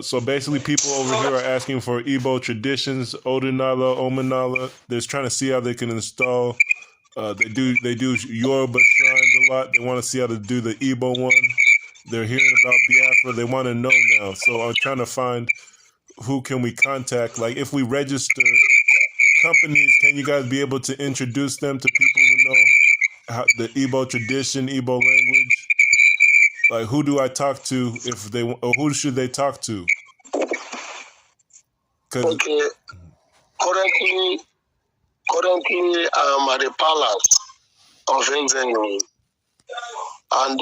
So basically, people over here are asking for Igbo traditions, Odinala, Omanala. They're trying to see how they can install. They do Yoruba shrines a lot. They want to see how to do the Igbo one. They're hearing about Biafra. They want to know now. So I'm trying to find who can we contact. Like if we register companies, can you guys be able to introduce them to people who know how, the Igbo tradition, Igbo language? Like who do I talk to if they, or who should they talk to? Okay. Currently, I'm at the Palace of Nchi, and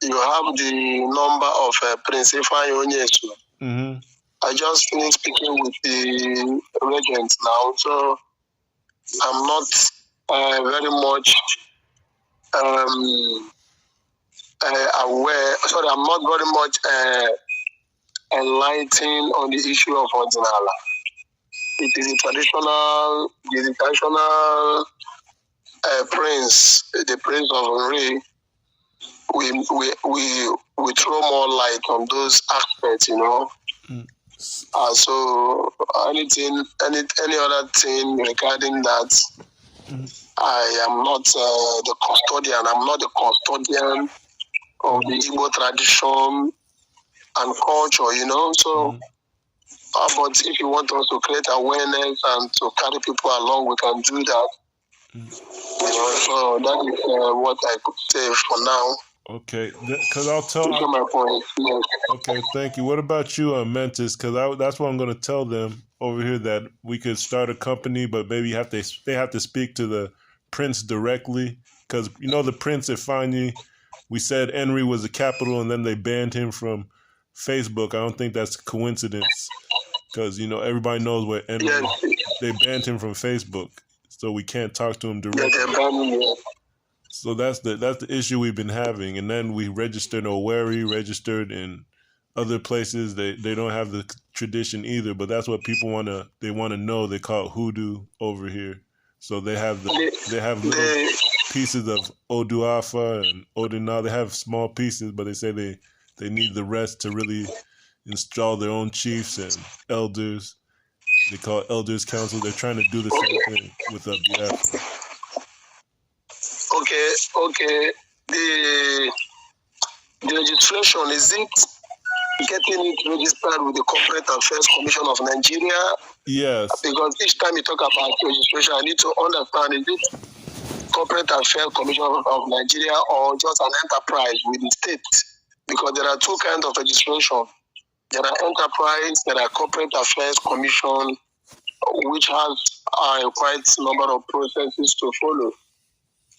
you have the number of Prince Ifeanyi. Mm-hmm. I just finished speaking with the regent now, so I'm not very much aware. Sorry, I'm not very much enlightened on the issue of Odinala. It is the traditional prince, the prince of Owerri. We throw more light on those aspects, you know. Mm. So any other thing regarding that, I am not the custodian. I'm not the custodian of the Igbo tradition and culture, you know. So, but if you want us to create awareness and to carry people along, we can do that. You know, so that is what I could say for now. Okay, because I'll tell. My point. Yes. Okay, thank you. What about you, Mentus? Because that's what I'm going to tell them over here, that we could start a company, but maybe they have to speak to the prince directly. Because you know the Prince Ifeanyi, we said Nri was the capital, and then they banned him from Facebook. I don't think that's a coincidence, because you know everybody knows where Nri. Yes. They banned him from Facebook, so we can't talk to him directly. Yes, so that's the issue we've been having. And then we registered in Owerri, registered in other places. They don't have the tradition either, but that's what people want to know. They call it hoodoo over here. So they have little pieces of Oduafa and Odina. They have small pieces, but they say they need the rest to really install their own chiefs and elders. They call it elders council. They're trying to do the same thing with Biafra. Okay. The registration, is it getting it registered with the Corporate Affairs Commission of Nigeria? Yes. Because each time you talk about registration, I need to understand, is it Corporate Affairs Commission of Nigeria or just an enterprise with the state? Because there are two kinds of registration. There are enterprise, there are Corporate Affairs Commission, which has quite a number of processes to follow.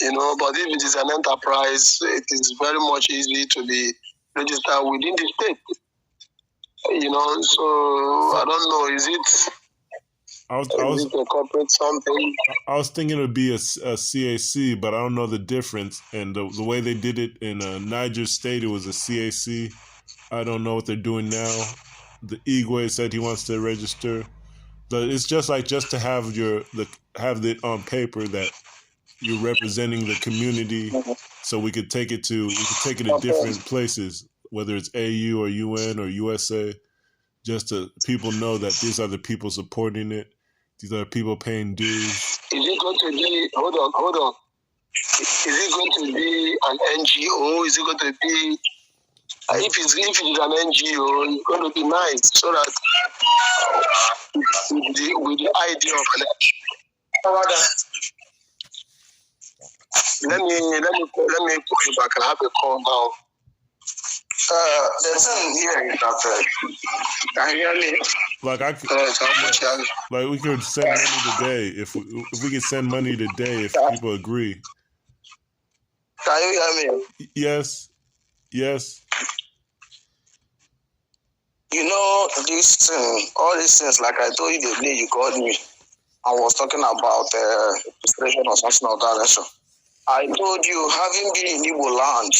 You know, but if it is an enterprise, it is very much easy to be registered within the state. You know, so I don't know, is it a corporate something? I was thinking it would be a CAC, but I don't know the difference. And the way they did it in Niger State, it was a CAC. I don't know what they're doing now. The Igwe said he wants to register. But it's just to have have it on paper that you're representing the community, so we could take it to different places, whether it's AU or UN or USA, just to people know that these are the people supporting it. These are people paying dues. Is it going to be, hold on. Is it going to be an NGO? Is it going to be, if it is an NGO, it's going to be nice, so that with the idea of an Let me call you back. I have a call now. The thing here is that can you hear me? Like we could send money today if we could send money today if people agree. Can you hear me? Yes. You know this thing, all these things. Like I told you the day you called me, I was talking about registration or something of that nature. I told you, having been in Igbo land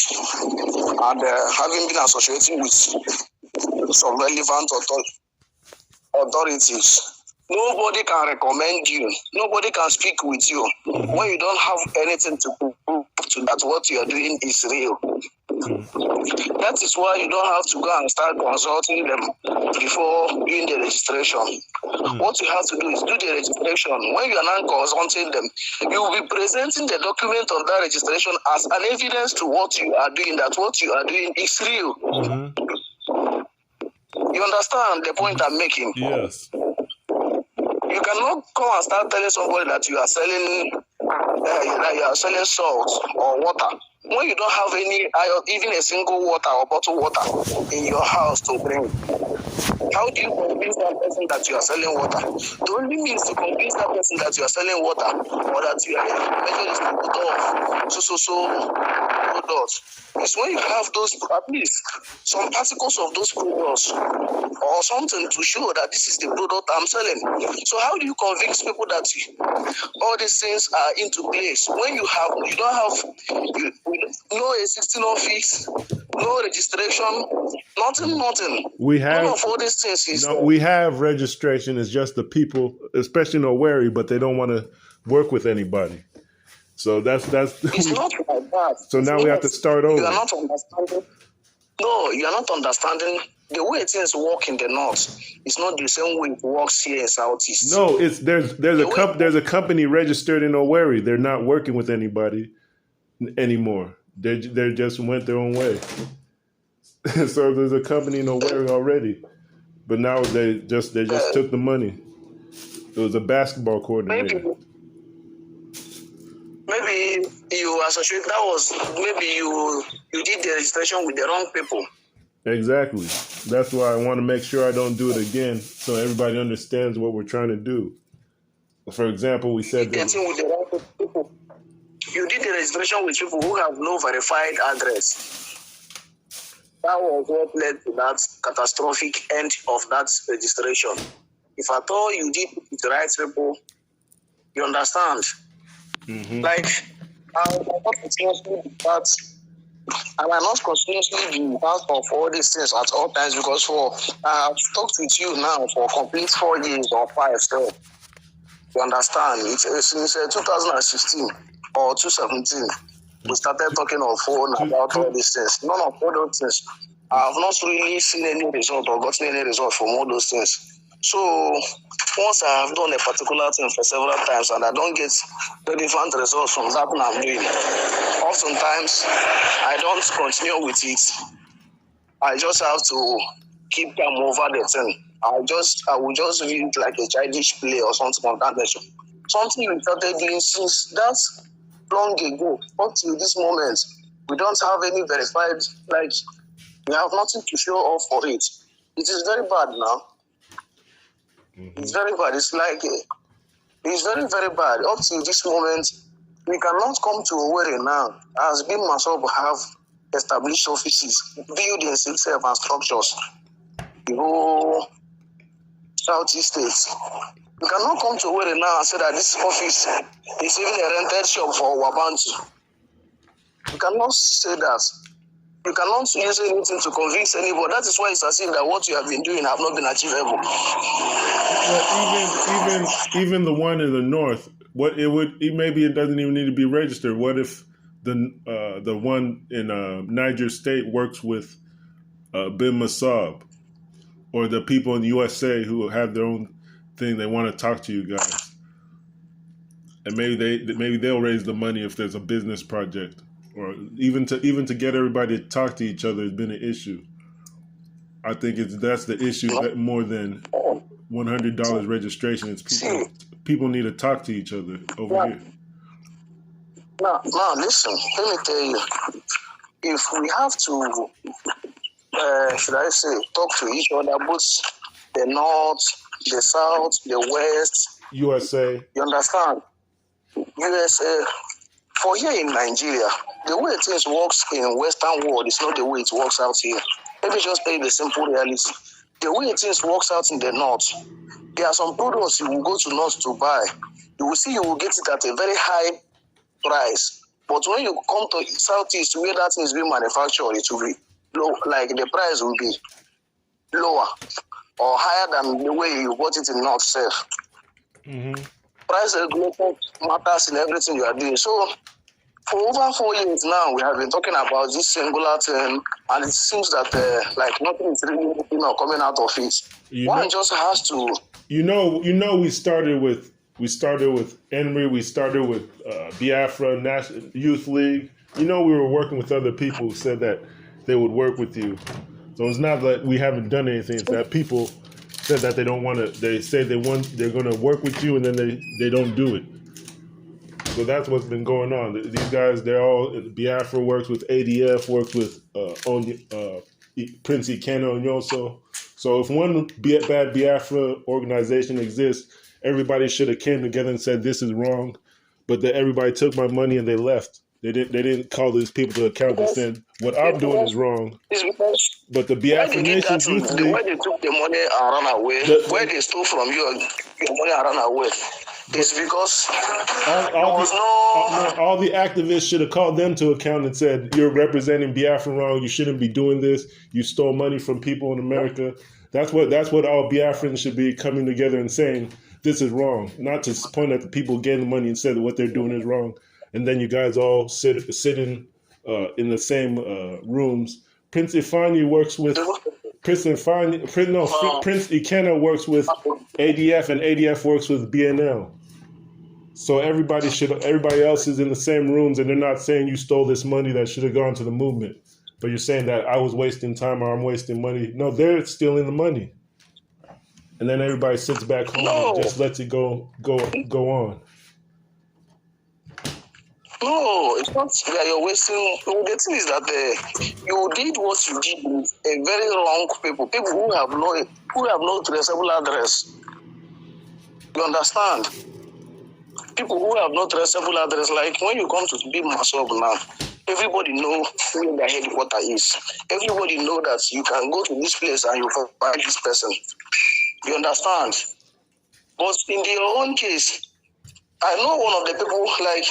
and having been associating with some relevant authorities, nobody can recommend you. Nobody can speak with you when you don't have anything to prove to that what you are doing is real. That is why you don't have to go and start consulting them before doing the registration. What you have to do is do the registration. When you are not consulting them, you will be presenting the document of that registration as an evidence to what you are doing, that what you are doing is real. You understand the point I'm making? Yes. You cannot come and start telling somebody that you are selling salt or water when you don't have any, even a single water or bottled water in your house to drink. How do you convince that person that you are selling water? The only means to convince that person that you are selling water or that you are a major distributor of products is when you have those, at least some particles of those products or something to show that this is the product I'm selling. So how do you convince people that all these things are into place when you don't have no existing office, no registration, nothing. We have none of all these things is we have registration. It's just the people, especially in Owerri, but they don't want to work with anybody. So that's it's not like that. So now we have to start over. You are not understanding. No, you are not understanding the way things work in the north. It's not the same way it works here in southeast. No, there's a company registered in Owerri. They're not working with anybody anymore. They just went their own way. So there's a company in Owerri already, but now they just took the money. It was a basketball coordinator. Maybe you associate that was maybe you did the registration with the wrong people. Exactly. That's why I want to make sure I don't do it again, so everybody understands what we're trying to do. For example, we said that with the wrong people. You did the registration with people who have no verified address. That was what led to that catastrophic end of that registration. If at all you did it with the right people, you understand. Like, I might not continuously be part of all these things at all times because I've talked with you now for complete 4 years or 5. So you understand? It's since 2016 or 2017. We started talking on phone about all these things. None of all those things. I have not really seen any result or gotten any result from all those things. So once I have done a particular thing for several times and I don't get relevant results from that thing I'm doing, oftentimes I don't continue with it. I just have to keep calm over the thing. I will just view it like a childish play or something of that nature. Something we started doing since that long ago up to this moment. We don't have any verified, like, we have nothing to show off for it. It is very bad now. It's very bad. It's like, it's very, very bad. Up to this moment, we cannot come to Owerri now as being MASSOB have established offices, buildings itself and structures. The whole Southeast states. We cannot come to Owerri now and say that this office is even a rented shop for our Bantu. You cannot say that. You cannot use anything to convince anybody. That is why it's as if that what you have been doing have not been achievable. Well, even the one in the north, maybe it doesn't even need to be registered. What if the one in Niger State works with MASSOB or the people in the USA who have their own thing? They want to talk to you guys, and maybe they'll raise the money if there's a business project. Or even to get everybody to talk to each other has been an issue. I think that's the issue more than $100 registration. It's people need to talk to each other over here. Now, listen. Let me tell you. If we have to, should I say, talk to each other, both the north, the south, the west, USA. You understand? USA. For here in Nigeria, the way things works in Western world is not the way it works out here. Let me just tell you the simple reality. The way things works out in the north, there are some products you will go to north to buy. You will see you will get it at a very high price. But when you come to southeast where that thing is being manufactured, it will be low, like the price will be lower or higher than the way you bought it in north self. Price regulation matters in everything you are doing. So For over 4 years now, we have been talking about this singular thing, and it seems that like nothing is really coming out of it. One just has to. We started with Nri, we started with Biafra National Youth League. We were working with other people who said that they would work with you. So it's not that we haven't done anything. It's that people said that they don't want to. They say they're going to work with you, and then they don't do it. So that's what's been going on. These guys, they're all Biafra works with ADF, works with Prince Ikena Onyoso. So if one bad Biafra organization exists, everybody should have came together and said this is wrong. But everybody took my money and they left. They didn't call these people to account. They said what I'm doing is wrong. But the Biafra Nation's Youth League, where they took the money and ran away, where they stole from you your money and ran away. It's because all the activists should have called them to account and said, you're representing Biafra wrong. You shouldn't be doing this. You stole money from people in America. That's what all Biafrans should be coming together and saying, this is wrong. Not to point at the people getting the money and say that what they're doing is wrong. And then you guys all sitting in the same rooms. Prince Ifeanyi works with Prince Ikena works with ADF, and ADF works with BNL. So everybody else is in the same rooms, and they're not saying you stole this money that should have gone to the movement. But you're saying that I was wasting time or I'm wasting money. No, they're stealing the money. And then everybody sits back home and just lets it go on. No, it's not that you're wasting. The thing is that you did what you did with a very wrong people who have no traceable address. You understand? People who have no traceable address, like when you come to big MASSOB now, everybody know where their headquarters is. Everybody know that you can go to this place and you find this person. You understand? But in your own case, I know one of the people, like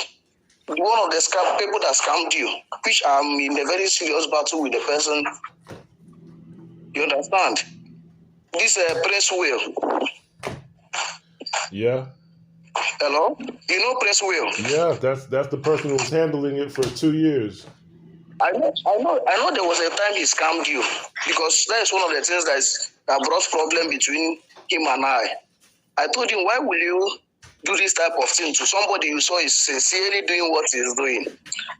one of the people that scammed you, which I'm in a very serious battle with the person. You understand? This Prince Will. Yeah. Hello? You know Prince Will? Yeah, that's the person who was handling it for 2 years. I know there was a time he scammed you, because that is one of the things that brought problem between him and I. I told him, why will you do this type of thing to somebody you saw is sincerely doing what he's doing?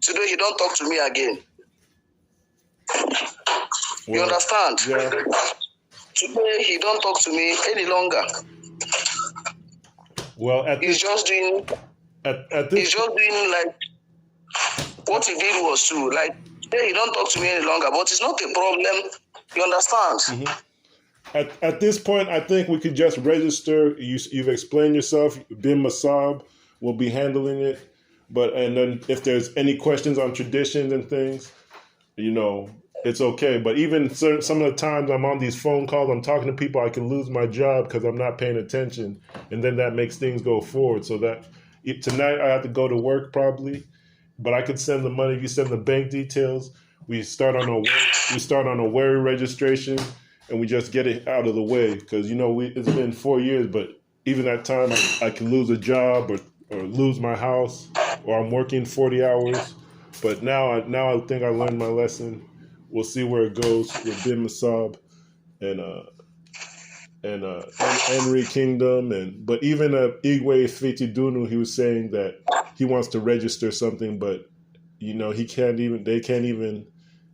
Today he don't talk to me again. You understand? Yeah. Today he don't talk to me any longer. Well, he's just doing like what he did was to like. Today he don't talk to me any longer, but it's not a problem. You understand? Mm-hmm. At this point, I think we could just register. You've explained yourself. Bin MASSOB will be handling it. And then if there's any questions on traditions and things, it's okay. But even some of the times I'm on these phone calls, I'm talking to people, I can lose my job because I'm not paying attention. And then that makes things go forward. So that tonight I have to go to work probably, but I could send the money. If you send the bank details, we start on Owerri registration. And we just get it out of the way because, it's been 4 years, but even that time I can lose a job or lose my house, or I'm working 40 hours. But now I think I learned my lesson. We'll see where it goes with Bin MASSOB and Nri Kingdom. But even Igwe Fitidunu, he was saying that he wants to register something, but, they can't even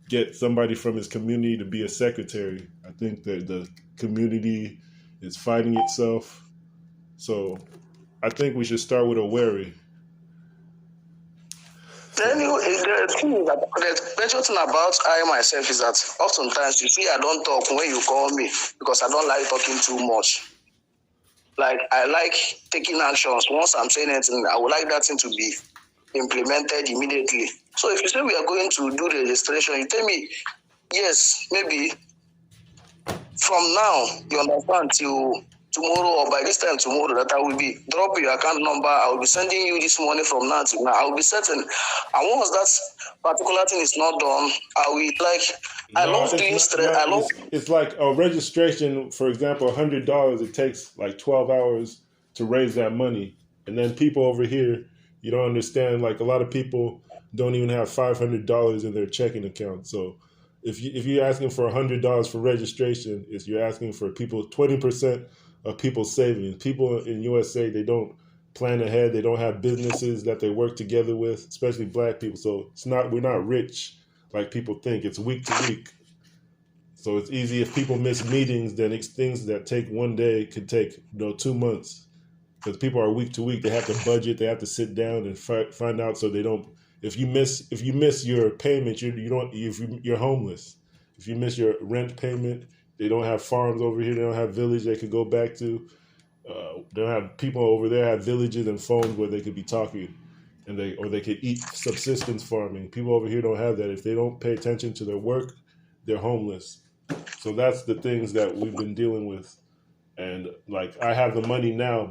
get somebody from his community to be a secretary. I think that the community is fighting itself. So I think we should start with Owerri. Anyway, the major thing about I myself is that oftentimes, you see, I don't talk when you call me because I don't like talking too much. Like, I like taking actions. Once I'm saying anything, I would like that thing to be implemented immediately. So if you say we are going to do the registration, you tell me, yes, maybe from now, you understand, till tomorrow or by this time tomorrow, that I will be drop your account number. I will be sending you this money from now to now. I will be certain. And once that particular thing is not done, I will It's like a registration, for example, $100. It takes like 12 hours to raise that money, and then people over here, you don't understand. Like a lot of people, don't even have $500 in their checking account. So if you're asking for $100 for registration, you're asking for 20% of people's savings. People in USA, they don't plan ahead. They don't have businesses that they work together with, especially black people. So we're not rich like people think. It's week to week. So it's easy if people miss meetings, then it's things that take one day could take 2 months. Because people are week to week, they have to budget, they have to sit down and find out so they don't. If you miss your payment, you're homeless. If you miss your rent payment, they don't have farms over here. They don't have village they could go back to. They don't have people over there have villages and phones where they could be talking, and they could eat subsistence farming. People over here don't have that. If they don't pay attention to their work, they're homeless. So that's the things that we've been dealing with. And like I have the money now,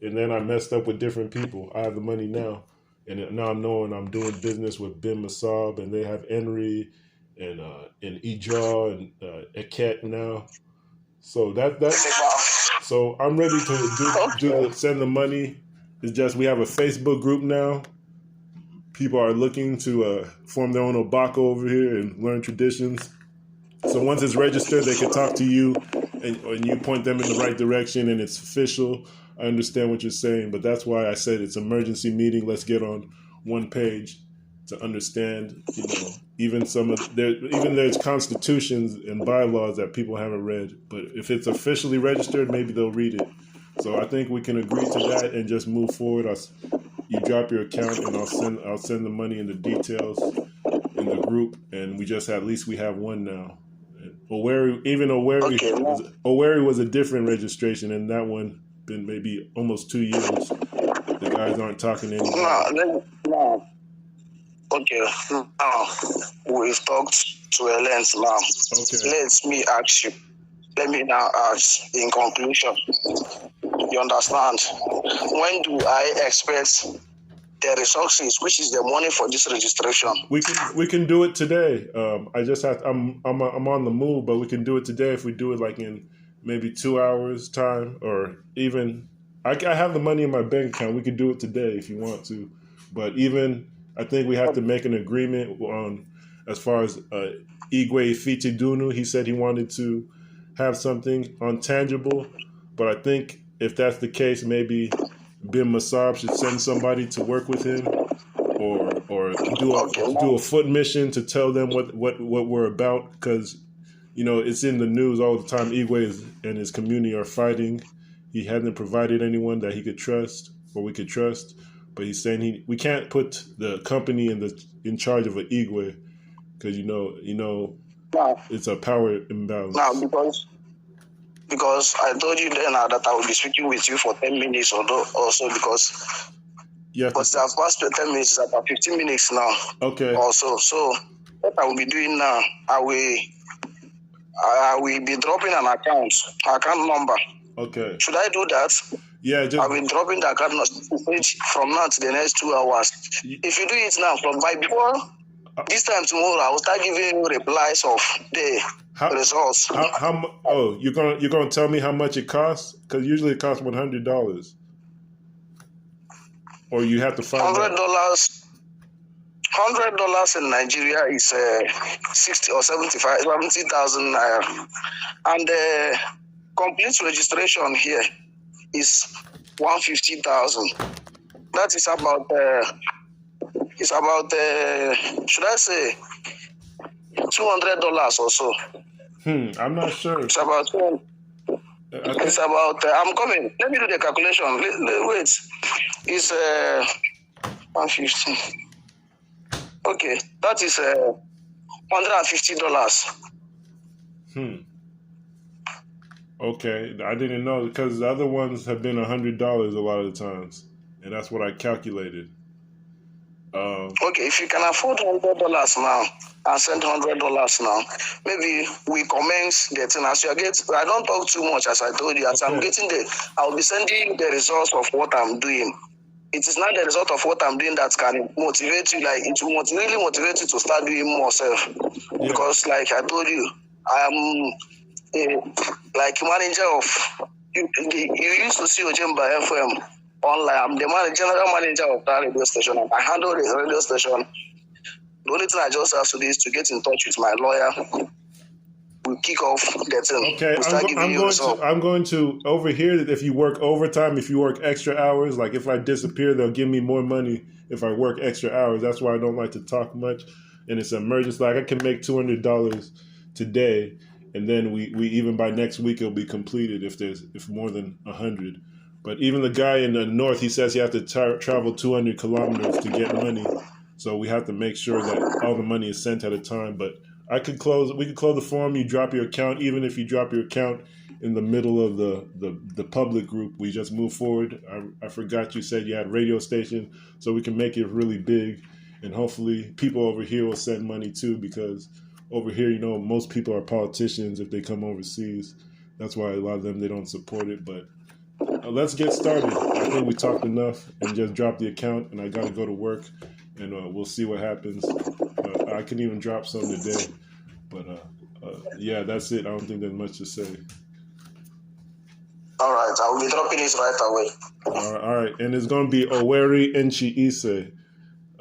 and then I messed up with different people. I have the money now, and now I'm knowing I'm doing business with MASSOB, and they have Nri and EACL and EACL now. So so I'm ready to send the money. It's just we have a Facebook group now. People are looking to form their own Obako over here and learn traditions. So once it's registered, they can talk to you, and you point them in the right direction, and it's official. I understand what you're saying, but that's why I said it's emergency meeting. Let's get on one page to understand. Even there's constitutions and bylaws that people haven't read, but if it's officially registered, maybe they'll read it. So I think we can agree to that and just move forward. You drop your account, and I'll send the money and the details in the group, and at least we have one now. Owerri was a different registration, and that one been maybe almost 2 years. The guys aren't talking anymore. No. Okay. Now we've talked to a length now. Okay. Let me now ask in conclusion. You understand? When do I expect the resources, which is the money for this registration? We can do it today. I'm on the move, but we can do it today if we do it like in maybe 2 hours time, or even I have the money in my bank account. We could do it today if you want to, but I think we have to make an agreement on as far as Igwe Fitidunu. He said he wanted to have something untangible, but I think if that's the case, maybe MASSOB should send somebody to work with him, or do a foot mission to tell them what we're about, because it's in the news all the time. Igwe and his community are fighting. He hasn't provided anyone that he could trust or we could trust, but he's saying we can't put the company in charge of an Igwe, because it's a power imbalance. Because I told you then that I will be speaking with you for 10 minutes or so, because I've passed 10 minutes, it's about 15 minutes now. Okay. Also, so what I will be doing now, I will be dropping an account number. Okay. Should I do that? Yeah, I will be dropping the account number from now to the next 2 hours. If you do it now, before this time tomorrow, I will start giving you replies of the results. You're gonna tell me how much it costs? Because usually it costs $100, or you have to find $100 in Nigeria is 60 or 70,000 naira, and the complete registration here is 150,000. That is about should I say $200 or so. I'm not sure. It's about. I'm coming. Let me do the calculation. Wait. It's 150. Okay, that is $150. Okay, I didn't know, because the other ones have been $100 a lot of the times, and that's what I calculated. Okay, if you can afford $100 now and send $100 now, maybe we commence getting as you get. I don't talk too much, as I told you. As I'm getting I'll be sending the results of what I'm doing. It is not the result of what I'm doing that can motivate you. Like, it will really motivate you to start doing more self. Yeah. Because, like I told you, I am manager of. You used to see Ojemba FM online. I'm the general manager of that radio station. I handle the radio station The only thing I just have to do is to get in touch with my lawyer. We'll kick off the thing. Okay, I'm going to over here that if you work overtime, if you work extra hours, like if I disappear, they'll give me more money if I work extra hours. That's why I don't like to talk much. And it's an emergency. Like I can make $200 today, and then we even by next week it'll be completed if more than 100. But even the guy in the north, he says he has to travel 200 kilometers to get money. So we have to make sure that all the money is sent at a time. But we could close the form. You drop your account. Even if you drop your account in the middle of the public group, we just move forward. I forgot you said you had a radio station, so we can make it really big. And hopefully people over here will send money too, because over here, most people are politicians if they come overseas. That's why a lot of them, they don't support it. But let's get started. I think we talked enough, and just drop the account, and I got to go to work, and we'll see what happens. I can even drop some today. But yeah, that's it. I don't think there's much to say. All right, I will be dropping it right away. All right. And it's going to be Owerri, Nchi, EACL.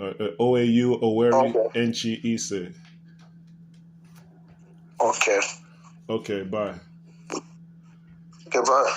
OAU, Owerri, Nchi, EACL. Okay. Okay, bye. Okay, bye.